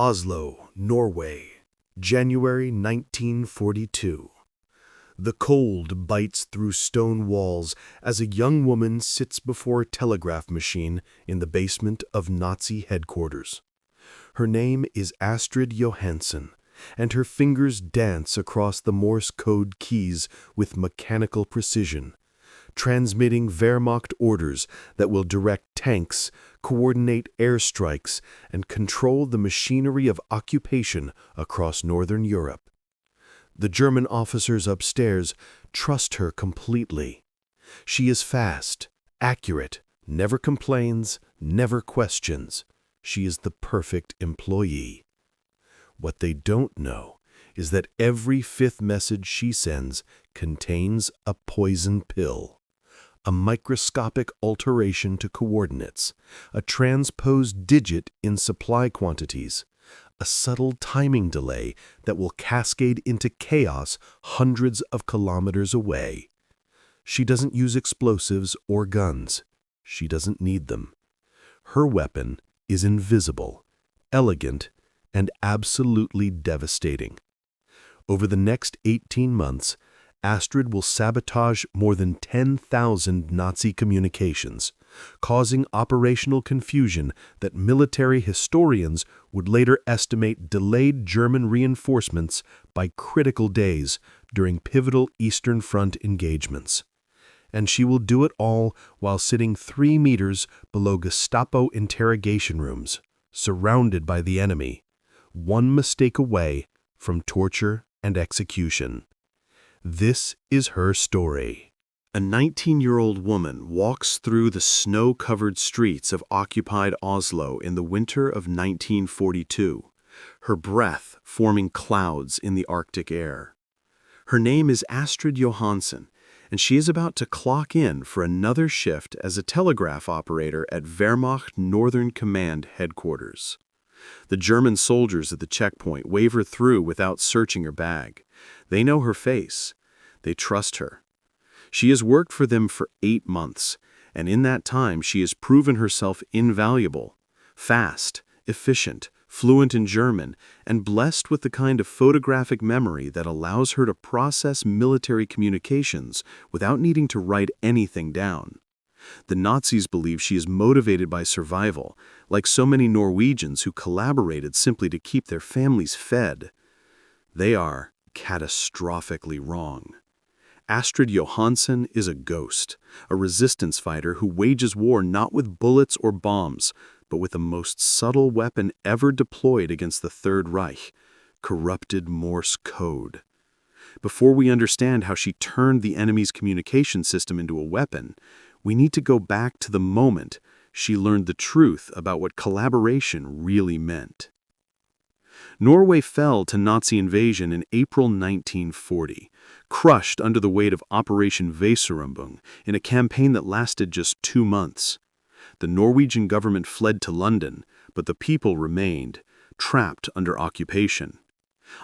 Oslo, Norway, January 1942. The cold bites through stone walls as a young woman sits before a telegraph machine in the basement of Nazi headquarters. Her name is Astrid Johansen, and her fingers dance across the Morse code keys with mechanical precision, transmitting Wehrmacht orders that will direct tanks, coordinate airstrikes, and control the machinery of occupation across Northern Europe. The German officers upstairs trust her completely. She is fast, accurate, never complains, never questions. She is the perfect employee. What they don't know is that every fifth message she sends contains a poison pill, a microscopic alteration to coordinates, a transposed digit in supply quantities, a subtle timing delay that will cascade into chaos hundreds of kilometers away. She doesn't use explosives or guns. She doesn't need them. Her weapon is invisible, elegant, and absolutely devastating. Over the next 18 months, Astrid will sabotage more than 10,000 Nazi communications, causing operational confusion that military historians would later estimate delayed German reinforcements by critical days during pivotal Eastern Front engagements. And she will do it all while sitting 3 meters below Gestapo interrogation rooms, surrounded by the enemy, one mistake away from torture and execution. This is her story. A 19-year-old woman walks through the snow-covered streets of occupied Oslo in the winter of 1942, her breath forming clouds in the Arctic air. Her name is Astrid Johansen, and she is about to clock in for another shift as a telegraph operator at Wehrmacht Northern Command headquarters. The German soldiers at the checkpoint wave her through without searching her bag. They know her face. They trust her. She has worked for them for 8 months, and in that time she has proven herself invaluable, fast, efficient, fluent in German, and blessed with the kind of photographic memory that allows her to process military communications without needing to write anything down. The Nazis believe she is motivated by survival, like so many Norwegians who collaborated simply to keep their families fed. They are catastrophically wrong. Astrid Johansen is a ghost, a resistance fighter who wages war not with bullets or bombs, but with the most subtle weapon ever deployed against the Third Reich, corrupted Morse code. Before we understand how she turned the enemy's communication system into a weapon, we need to go back to the moment she learned the truth about what collaboration really meant. Norway fell to Nazi invasion in April 1940, crushed under the weight of Operation Weserümbung in a campaign that lasted just 2 months. The Norwegian government fled to London, but the people remained, trapped under occupation.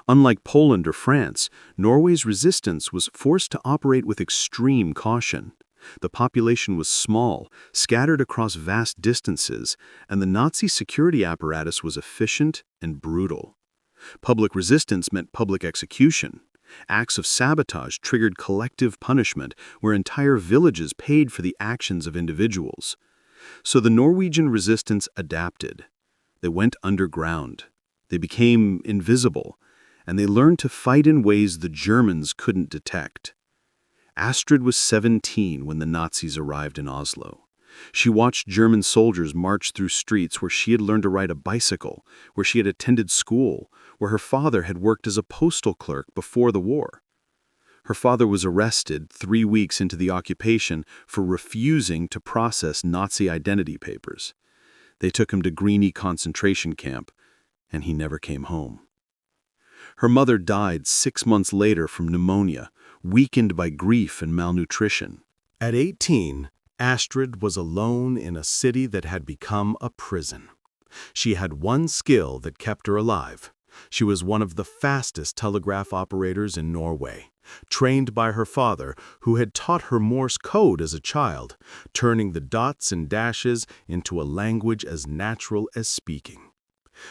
Unlike Poland or France, Norway's resistance was forced to operate with extreme caution. The population was small, scattered across vast distances, and the Nazi security apparatus was efficient and brutal. Public resistance meant public execution. Acts of sabotage triggered collective punishment, where entire villages paid for the actions of individuals. So the Norwegian resistance adapted. They went underground. They became invisible, and they learned to fight in ways the Germans couldn't detect. Astrid was 17 when the Nazis arrived in Oslo. She watched German soldiers march through streets where she had learned to ride a bicycle, where she had attended school, where her father had worked as a postal clerk before the war. Her father was arrested 3 weeks into the occupation for refusing to process Nazi identity papers. They took him to Greenie concentration camp, and he never came home. Her mother died 6 months later from pneumonia, weakened by grief and malnutrition. At 18, Astrid was alone in a city that had become a prison. She had one skill that kept her alive. She was one of the fastest telegraph operators in Norway, trained by her father, who had taught her Morse code as a child, turning the dots and dashes into a language as natural as speaking.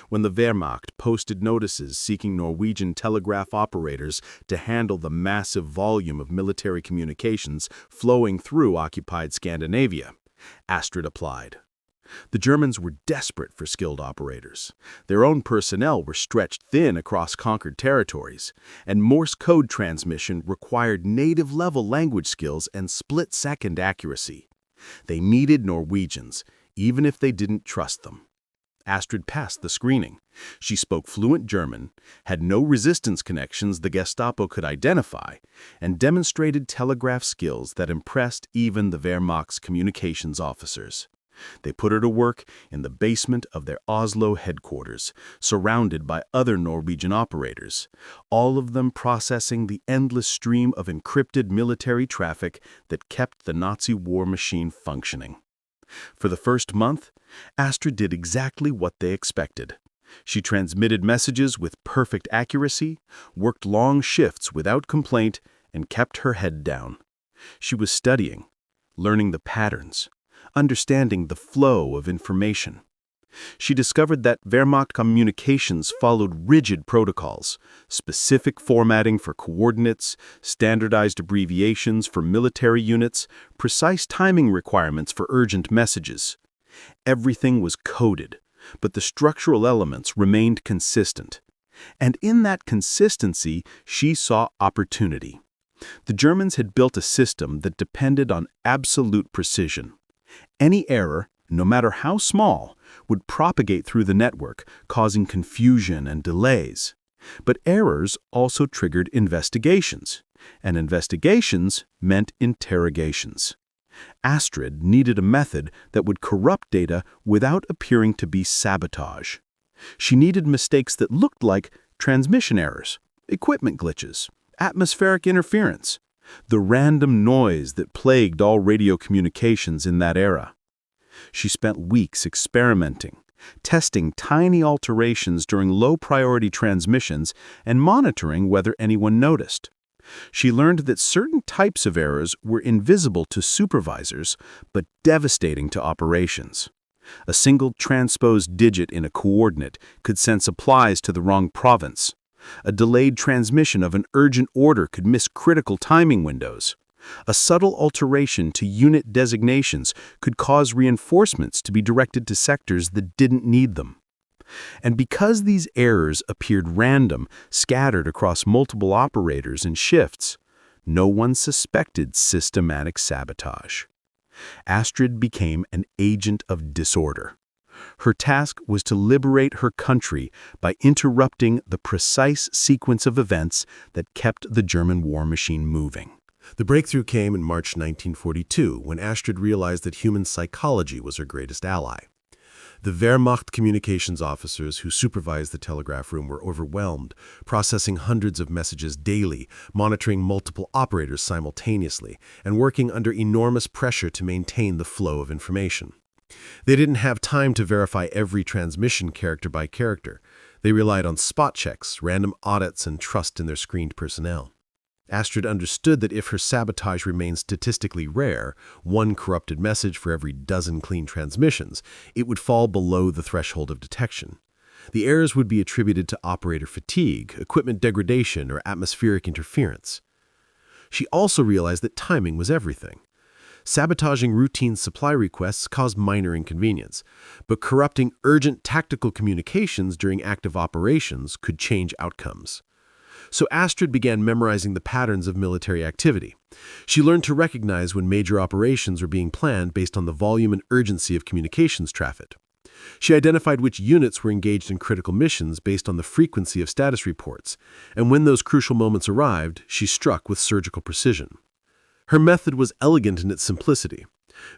When the Wehrmacht posted notices seeking Norwegian telegraph operators to handle the massive volume of military communications flowing through occupied Scandinavia, Astrid applied. The Germans were desperate for skilled operators. Their own personnel were stretched thin across conquered territories, and Morse code transmission required native-level language skills and split-second accuracy. They needed Norwegians, even if they didn't trust them. Astrid passed the screening. She spoke fluent German, had no resistance connections the Gestapo could identify, and demonstrated telegraph skills that impressed even the Wehrmacht's communications officers. They put her to work in the basement of their Oslo headquarters, surrounded by other Norwegian operators, all of them processing the endless stream of encrypted military traffic that kept the Nazi war machine functioning. For the first month, Astrid did exactly what they expected. She transmitted messages with perfect accuracy, worked long shifts without complaint, and kept her head down. She was studying, learning the patterns, understanding the flow of information. She discovered that Wehrmacht communications followed rigid protocols, specific formatting for coordinates, standardized abbreviations for military units, precise timing requirements for urgent messages. Everything was coded, but the structural elements remained consistent. And in that consistency, she saw opportunity. The Germans had built a system that depended on absolute precision. Any error, no matter how small, would propagate through the network, causing confusion and delays. But errors also triggered investigations, and investigations meant interrogations. Astrid needed a method that would corrupt data without appearing to be sabotage. She needed mistakes that looked like transmission errors, equipment glitches, atmospheric interference, the random noise that plagued all radio communications in that era. She spent weeks experimenting, testing tiny alterations during low-priority transmissions and monitoring whether anyone noticed. She learned that certain types of errors were invisible to supervisors but devastating to operations. A single transposed digit in a coordinate could send supplies to the wrong province. A delayed transmission of an urgent order could miss critical timing windows. A subtle alteration to unit designations could cause reinforcements to be directed to sectors that didn't need them. And because these errors appeared random, scattered across multiple operators and shifts, no one suspected systematic sabotage. Astrid became an agent of disorder. Her task was to liberate her country by interrupting the precise sequence of events that kept the German war machine moving. The breakthrough came in March 1942, when Astrid realized that human psychology was her greatest ally. The Wehrmacht communications officers who supervised the telegraph room were overwhelmed, processing hundreds of messages daily, monitoring multiple operators simultaneously, and working under enormous pressure to maintain the flow of information. They didn't have time to verify every transmission character by character. They relied on spot checks, random audits, and trust in their screened personnel. Astrid understood that if her sabotage remained statistically rare, one corrupted message for every dozen clean transmissions, it would fall below the threshold of detection. The errors would be attributed to operator fatigue, equipment degradation, or atmospheric interference. She also realized that timing was everything. Sabotaging routine supply requests caused minor inconvenience, but corrupting urgent tactical communications during active operations could change outcomes. So Astrid began memorizing the patterns of military activity. She learned to recognize when major operations were being planned based on the volume and urgency of communications traffic. She identified which units were engaged in critical missions based on the frequency of status reports, and when those crucial moments arrived, she struck with surgical precision. Her method was elegant in its simplicity.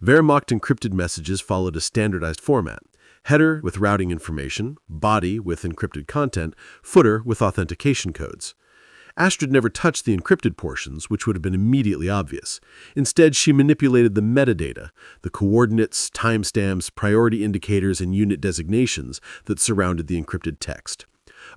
Wehrmacht encrypted messages followed a standardized format: header with routing information, body with encrypted content, footer with authentication codes. Astrid never touched the encrypted portions, which would have been immediately obvious. Instead, she manipulated the metadata, the coordinates, timestamps, priority indicators, and unit designations that surrounded the encrypted text.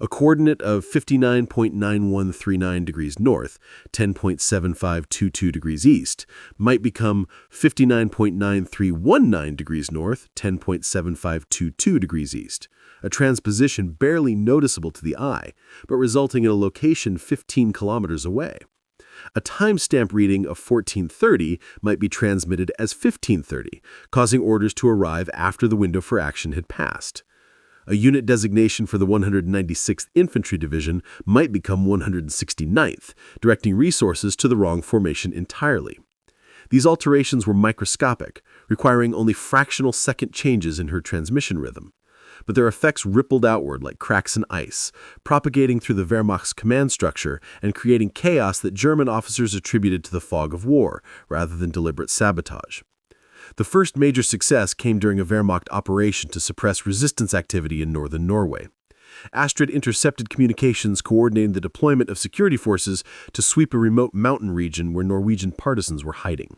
A coordinate of 59.9139 degrees north, 10.7522 degrees east, might become 59.9319 degrees north, 10.7522 degrees east. a transposition barely noticeable to the eye, but resulting in a location 15 kilometers away. A timestamp reading of 1430 might be transmitted as 1530, causing orders to arrive after the window for action had passed. A unit designation for the 196th Infantry Division might become 169th, directing resources to the wrong formation entirely. These alterations were microscopic, requiring only fractional second changes in her transmission rhythm. But their effects rippled outward like cracks in ice, propagating through the Wehrmacht's command structure and creating chaos that German officers attributed to the fog of war, rather than deliberate sabotage. The first major success came during a Wehrmacht operation to suppress resistance activity in northern Norway. Astrid intercepted communications coordinating the deployment of security forces to sweep a remote mountain region where Norwegian partisans were hiding.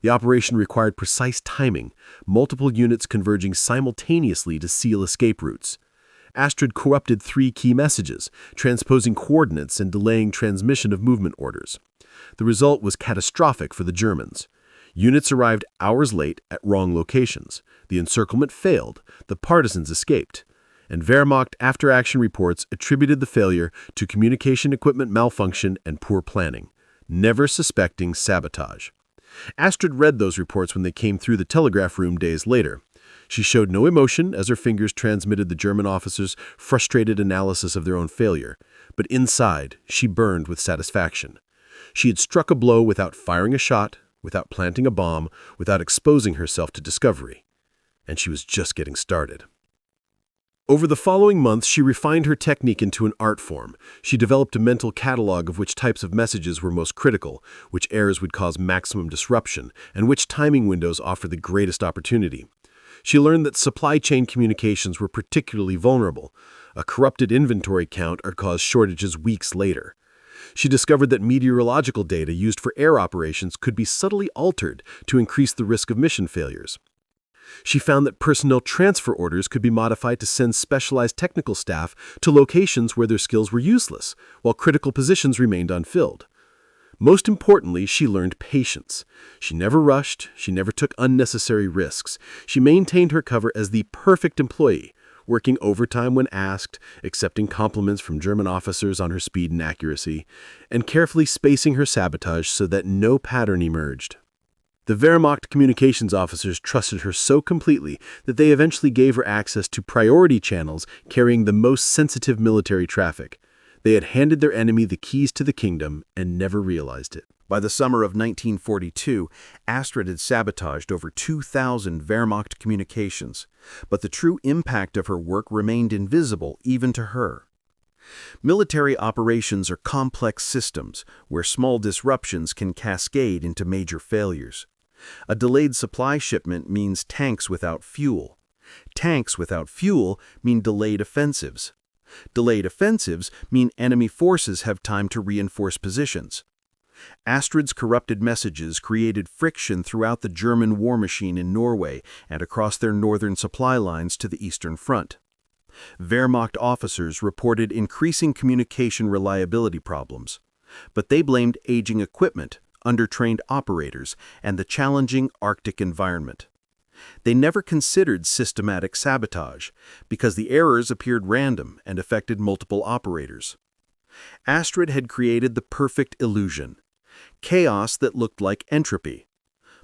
The operation required precise timing, multiple units converging simultaneously to seal escape routes. Astrid corrupted 3 key messages, transposing coordinates and delaying transmission of movement orders. The result was catastrophic for the Germans. Units arrived hours late at wrong locations. The encirclement failed. The partisans escaped. And Wehrmacht after-action reports attributed the failure to communication equipment malfunction and poor planning, never suspecting sabotage. Astrid read those reports when they came through the telegraph room days later. She showed no emotion as her fingers transmitted the German officers' frustrated analysis of their own failure, but inside, she burned with satisfaction. She had struck a blow without firing a shot, without planting a bomb, without exposing herself to discovery. And she was just getting started. Over the following months, she refined her technique into an art form. She developed a mental catalog of which types of messages were most critical, which errors would cause maximum disruption, and which timing windows offer the greatest opportunity. She learned that supply chain communications were particularly vulnerable. A corrupted inventory count would cause shortages weeks later. She discovered that meteorological data used for air operations could be subtly altered to increase the risk of mission failures. She found that personnel transfer orders could be modified to send specialized technical staff to locations where their skills were useless, while critical positions remained unfilled. Most importantly, she learned patience. She never rushed, she never took unnecessary risks. She maintained her cover as the perfect employee, working overtime when asked, accepting compliments from German officers on her speed and accuracy, and carefully spacing her sabotage so that no pattern emerged. The Wehrmacht communications officers trusted her so completely that they eventually gave her access to priority channels carrying the most sensitive military traffic. They had handed their enemy the keys to the kingdom and never realized it. By the summer of 1942, Astrid had sabotaged over 2,000 Wehrmacht communications, but the true impact of her work remained invisible even to her. Military operations are complex systems where small disruptions can cascade into major failures. A delayed supply shipment means tanks without fuel. Tanks without fuel mean delayed offensives. Delayed offensives mean enemy forces have time to reinforce positions. Astrid's corrupted messages created friction throughout the German war machine in Norway and across their northern supply lines to the Eastern Front. Wehrmacht officers reported increasing communication reliability problems, but they blamed aging equipment, undertrained operators, and the challenging Arctic environment. They never considered systematic sabotage because the errors appeared random and affected multiple operators. Astrid had created the perfect illusion, chaos that looked like entropy.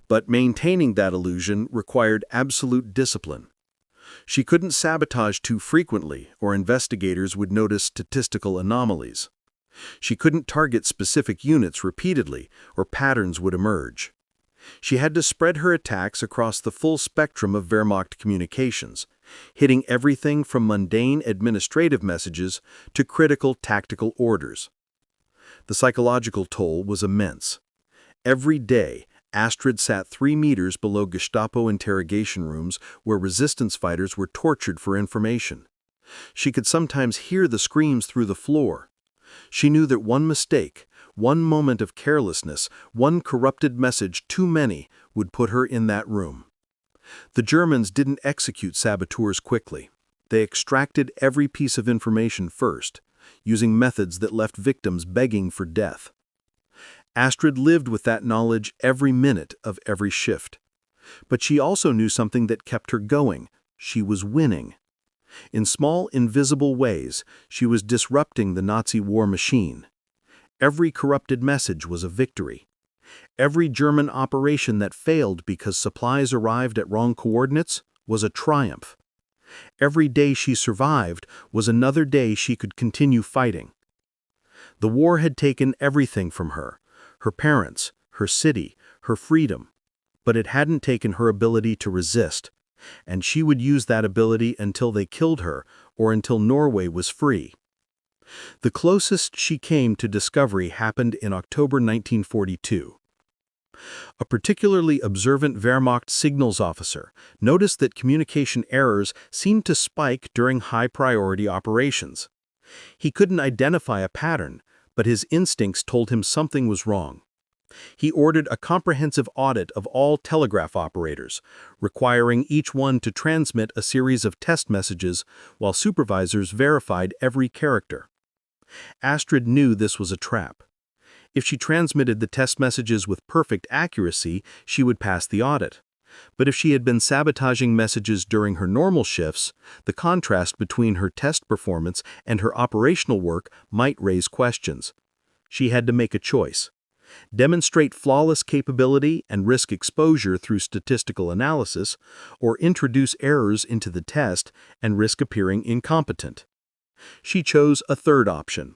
But maintaining that illusion required absolute discipline. She couldn't sabotage too frequently, or investigators would notice statistical anomalies. She couldn't target specific units repeatedly, or patterns would emerge. She had to spread her attacks across the full spectrum of Wehrmacht communications, hitting everything from mundane administrative messages to critical tactical orders. The psychological toll was immense. Every day, Astrid sat 3 meters below Gestapo interrogation rooms where resistance fighters were tortured for information. She could sometimes hear the screams through the floor. She knew that one mistake, one moment of carelessness, one corrupted message too many would put her in that room. The Germans didn't execute saboteurs quickly. They extracted every piece of information first, using methods that left victims begging for death. Astrid lived with that knowledge every minute of every shift. But she also knew something that kept her going. She was winning. In small, invisible ways, she was disrupting the Nazi war machine. Every corrupted message was a victory. Every German operation that failed because supplies arrived at wrong coordinates was a triumph. Every day she survived was another day she could continue fighting. The war had taken everything from her, her parents, her city, her freedom, but it hadn't taken her ability to resist, and she would use that ability until they killed her or until Norway was free. The closest she came to discovery happened in October 1942. A particularly observant Wehrmacht signals officer noticed that communication errors seemed to spike during high-priority operations. He couldn't identify a pattern, but his instincts told him something was wrong. He ordered a comprehensive audit of all telegraph operators, requiring each one to transmit a series of test messages while supervisors verified every character. Astrid knew this was a trap. If she transmitted the test messages with perfect accuracy, she would pass the audit. But if she had been sabotaging messages during her normal shifts, the contrast between her test performance and her operational work might raise questions. She had to make a choice: demonstrate flawless capability and risk exposure through statistical analysis, or introduce errors into the test and risk appearing incompetent. She chose a third option.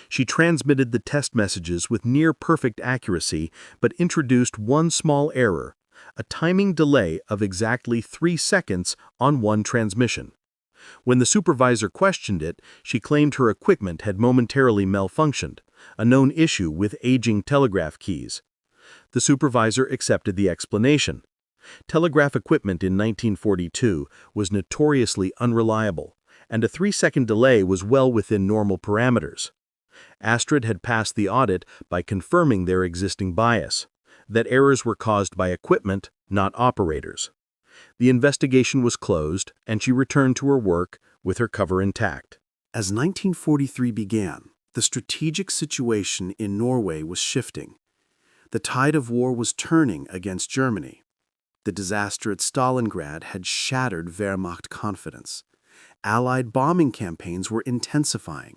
She transmitted the test messages with near-perfect accuracy, but introduced one small error: a timing delay of exactly 3 seconds on one transmission. When the supervisor questioned it, she claimed her equipment had momentarily malfunctioned, a known issue with aging telegraph keys. The supervisor accepted the explanation. Telegraph equipment in 1942 was notoriously unreliable, and a 3-second delay was well within normal parameters. Astrid had passed the audit by confirming their existing bias, that errors were caused by equipment, not operators. The investigation was closed, and she returned to her work with her cover intact. As 1943 began, the strategic situation in Norway was shifting. The tide of war was turning against Germany. The disaster at Stalingrad had shattered Wehrmacht confidence. Allied bombing campaigns were intensifying,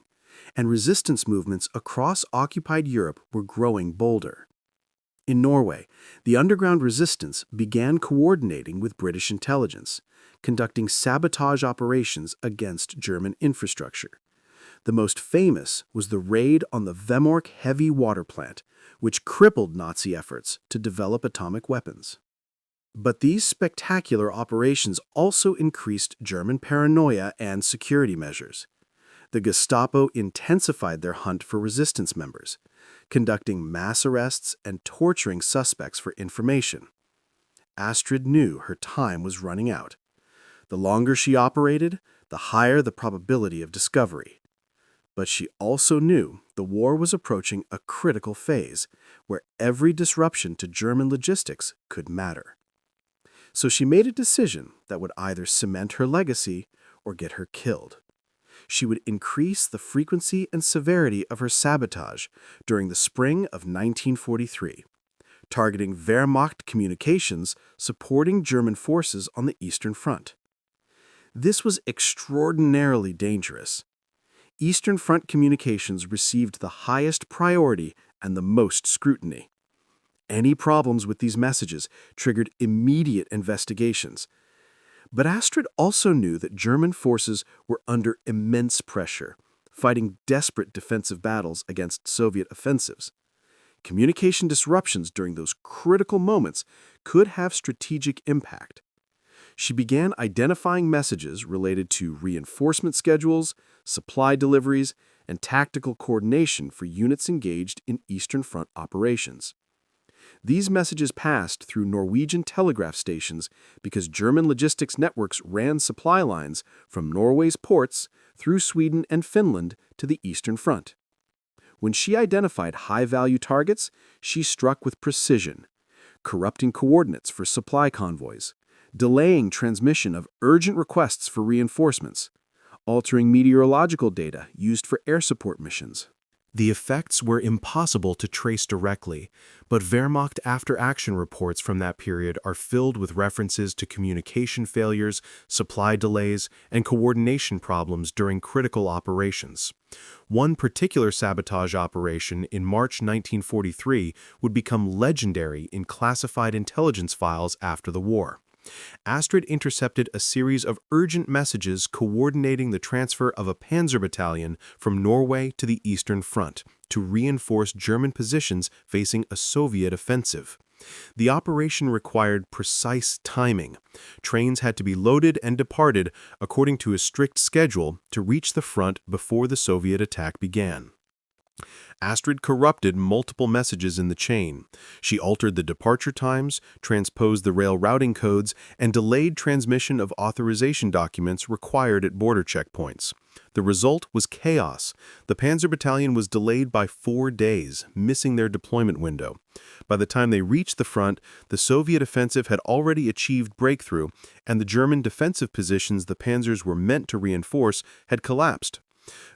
and resistance movements across occupied Europe were growing bolder. In Norway, the underground resistance began coordinating with British intelligence, conducting sabotage operations against German infrastructure. The most famous was the raid on the Vemork heavy water plant, which crippled Nazi efforts to develop atomic weapons. But these spectacular operations also increased German paranoia and security measures. The Gestapo intensified their hunt for resistance members, conducting mass arrests and torturing suspects for information. Astrid knew her time was running out. The longer she operated, the higher the probability of discovery. But she also knew the war was approaching a critical phase where every disruption to German logistics could matter. So she made a decision that would either cement her legacy or get her killed. She would increase the frequency and severity of her sabotage during the spring of 1943, targeting Wehrmacht communications supporting German forces on the Eastern Front. This was extraordinarily dangerous. Eastern Front communications received the highest priority and the most scrutiny. Any problems with these messages triggered immediate investigations. But Astrid also knew that German forces were under immense pressure, fighting desperate defensive battles against Soviet offensives. Communication disruptions during those critical moments could have strategic impact. She began identifying messages related to reinforcement schedules, supply deliveries, and tactical coordination for units engaged in Eastern Front operations. These messages passed through Norwegian telegraph stations because German logistics networks ran supply lines from Norway's ports through Sweden and Finland to the Eastern Front. When she identified high-value targets, she struck with precision, corrupting coordinates for supply convoys, delaying transmission of urgent requests for reinforcements, altering meteorological data used for air support missions. The effects were impossible to trace directly, but Wehrmacht after-action reports from that period are filled with references to communication failures, supply delays, and coordination problems during critical operations. One particular sabotage operation in March 1943 would become legendary in classified intelligence files after the war. Astrid intercepted a series of urgent messages coordinating the transfer of a panzer battalion from Norway to the Eastern Front to reinforce German positions facing a Soviet offensive. The operation required precise timing. Trains had to be loaded and departed according to a strict schedule to reach the front before the Soviet attack began. Astrid corrupted multiple messages in the chain. She altered the departure times, transposed the rail routing codes, and delayed transmission of authorization documents required at border checkpoints. The result was chaos. The Panzer Battalion was delayed by 4 days, missing their deployment window. By the time they reached the front, the Soviet offensive had already achieved breakthrough, and the German defensive positions the panzers were meant to reinforce had collapsed.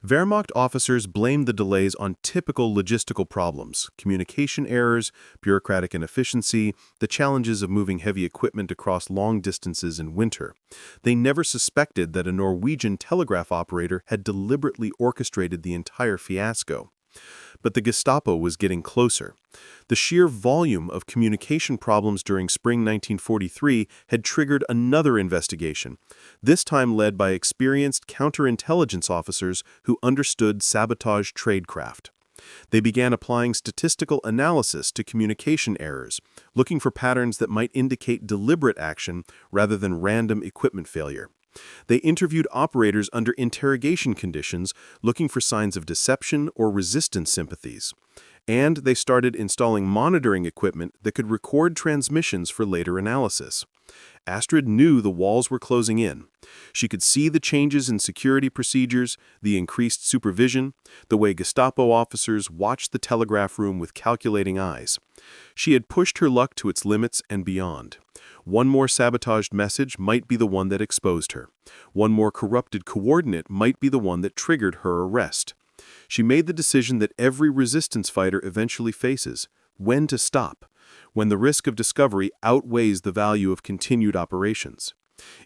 Wehrmacht officers blamed the delays on typical logistical problems: communication errors, bureaucratic inefficiency, the challenges of moving heavy equipment across long distances in winter. They never suspected that a Norwegian telegraph operator had deliberately orchestrated the entire fiasco. But the Gestapo was getting closer. The sheer volume of communication problems during spring 1943 had triggered another investigation, this time led by experienced counterintelligence officers who understood sabotage tradecraft. They began applying statistical analysis to communication errors, looking for patterns that might indicate deliberate action rather than random equipment failure. They interviewed operators under interrogation conditions, looking for signs of deception or resistance sympathies. And they started installing monitoring equipment that could record transmissions for later analysis. Astrid knew the walls were closing in. She could see the changes in security procedures, the increased supervision, the way Gestapo officers watched the telegraph room with calculating eyes. She had pushed her luck to its limits and beyond. One more sabotaged message might be the one that exposed her. One more corrupted coordinate might be the one that triggered her arrest. She made the decision that every resistance fighter eventually faces: when to stop, when the risk of discovery outweighs the value of continued operations.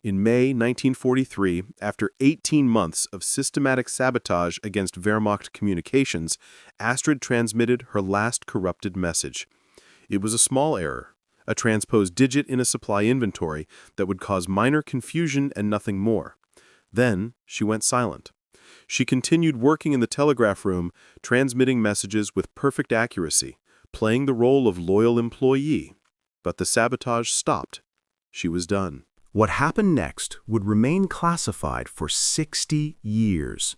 In May 1943, after 18 months of systematic sabotage against Wehrmacht communications, Astrid transmitted her last corrupted message. It was a small error, a transposed digit in a supply inventory that would cause minor confusion and nothing more. Then she went silent. She continued working in the telegraph room, transmitting messages with perfect accuracy, playing the role of loyal employee. But the sabotage stopped. She was done. What happened next would remain classified for 60 years.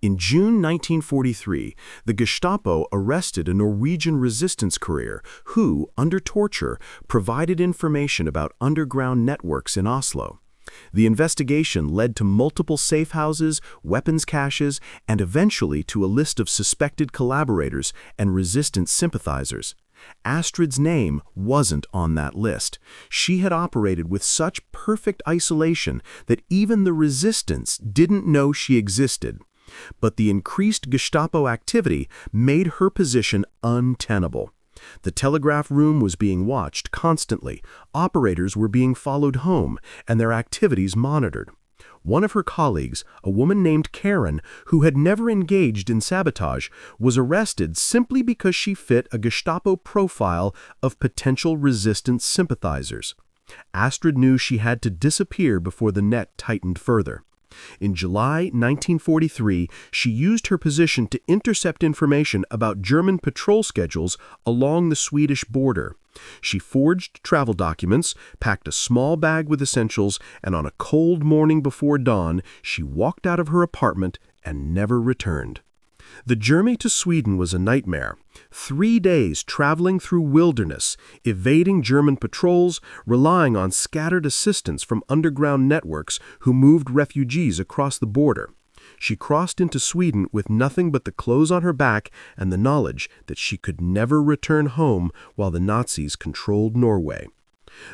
In June 1943, the Gestapo arrested a Norwegian resistance courier who, under torture, provided information about underground networks in Oslo. The investigation led to multiple safe houses, weapons caches, and eventually to a list of suspected collaborators and resistance sympathizers. Astrid's name wasn't on that list. She had operated with such perfect isolation that even the resistance didn't know she existed. But the increased Gestapo activity made her position untenable. The telegraph room was being watched constantly, operators were being followed home, and their activities monitored. One of her colleagues, a woman named Karen, who had never engaged in sabotage, was arrested simply because she fit a Gestapo profile of potential resistance sympathizers. Astrid knew she had to disappear before the net tightened further. In July 1943, she used her position to intercept information about German patrol schedules along the Swedish border. She forged travel documents, packed a small bag with essentials, and on a cold morning before dawn, she walked out of her apartment and never returned. The journey to Sweden was a nightmare. 3 days traveling through wilderness, evading German patrols, relying on scattered assistance from underground networks who moved refugees across the border. She crossed into Sweden with nothing but the clothes on her back and the knowledge that she could never return home while the Nazis controlled Norway.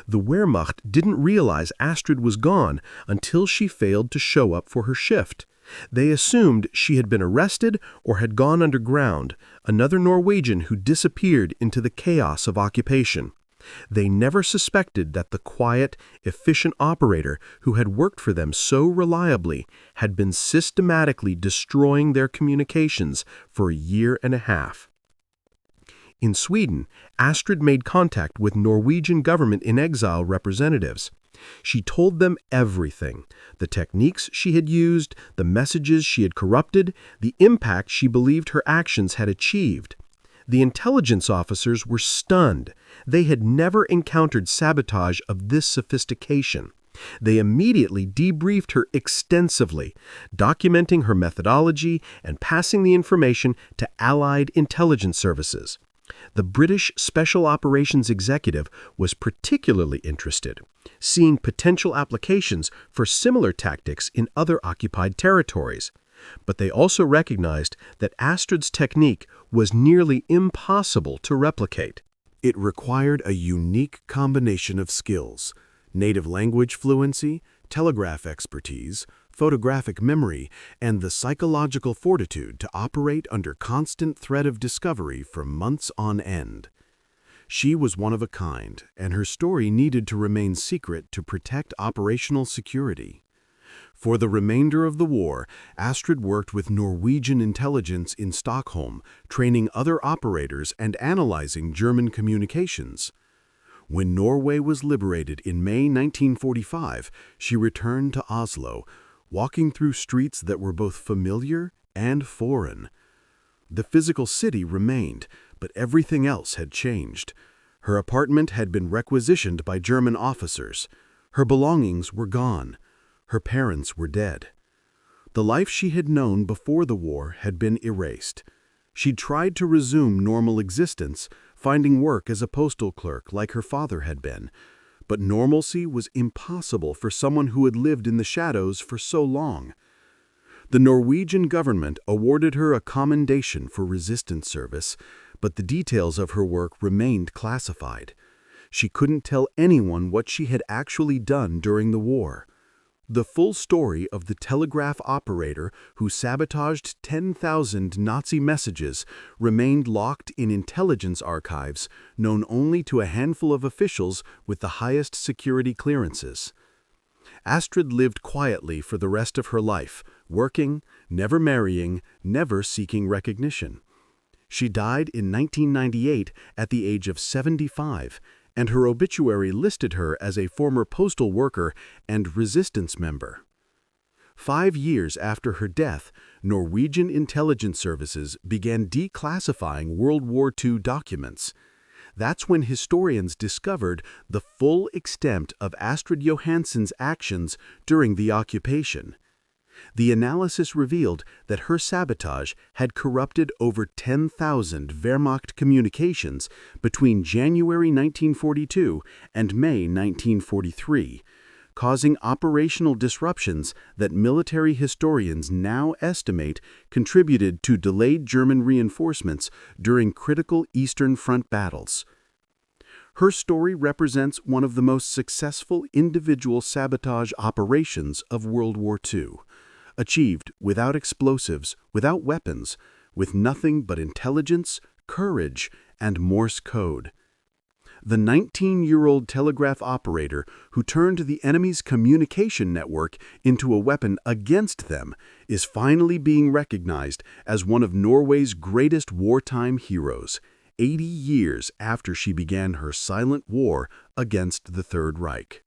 The Wehrmacht didn't realize Astrid was gone until she failed to show up for her shift. They assumed she had been arrested or had gone underground, another Norwegian who disappeared into the chaos of occupation. They never suspected that the quiet, efficient operator who had worked for them so reliably had been systematically destroying their communications for a year and a half. In Sweden, Astrid made contact with Norwegian government-in-exile representatives. She told them everything: the techniques she had used, the messages she had corrupted, the impact she believed her actions had achieved. The intelligence officers were stunned. They had never encountered sabotage of this sophistication. They immediately debriefed her extensively, documenting her methodology and passing the information to Allied intelligence services. The British Special Operations Executive was particularly interested, seeing potential applications for similar tactics in other occupied territories. But they also recognized that Astrid's technique was nearly impossible to replicate. It required a unique combination of skills: native language fluency, telegraph expertise, photographic memory, and the psychological fortitude to operate under constant threat of discovery for months on end. She was one of a kind, and her story needed to remain secret to protect operational security. For the remainder of the war, Astrid worked with Norwegian intelligence in Stockholm, training other operators and analyzing German communications. When Norway was liberated in May 1945, she returned to Oslo, walking through streets that were both familiar and foreign. The physical city remained, but everything else had changed. Her apartment had been requisitioned by German officers. Her belongings were gone. Her parents were dead. The life she had known before the war had been erased. She'd tried to resume normal existence, finding work as a postal clerk like her father had been. But normalcy was impossible for someone who had lived in the shadows for so long. The Norwegian government awarded her a commendation for resistance service, but the details of her work remained classified. She couldn't tell anyone what she had actually done during the war. The full story of the telegraph operator who sabotaged 10,000 Nazi messages remained locked in intelligence archives known only to a handful of officials with the highest security clearances. Astrid lived quietly for the rest of her life, working, never marrying, never seeking recognition. She died in 1998 at the age of 75, and her obituary listed her as a former postal worker and resistance member. 5 years after her death, Norwegian intelligence services began declassifying World War II documents. That's when historians discovered the full extent of Astrid Johansson's actions during the occupation. The analysis revealed that her sabotage had corrupted over 10,000 Wehrmacht communications between January 1942 and May 1943, causing operational disruptions that military historians now estimate contributed to delayed German reinforcements during critical Eastern Front battles. Her story represents one of the most successful individual sabotage operations of World War II, achieved without explosives, without weapons, with nothing but intelligence, courage, and Morse code. The 19-year-old telegraph operator who turned the enemy's communication network into a weapon against them is finally being recognized as one of Norway's greatest wartime heroes, 80 years after she began her silent war against the Third Reich.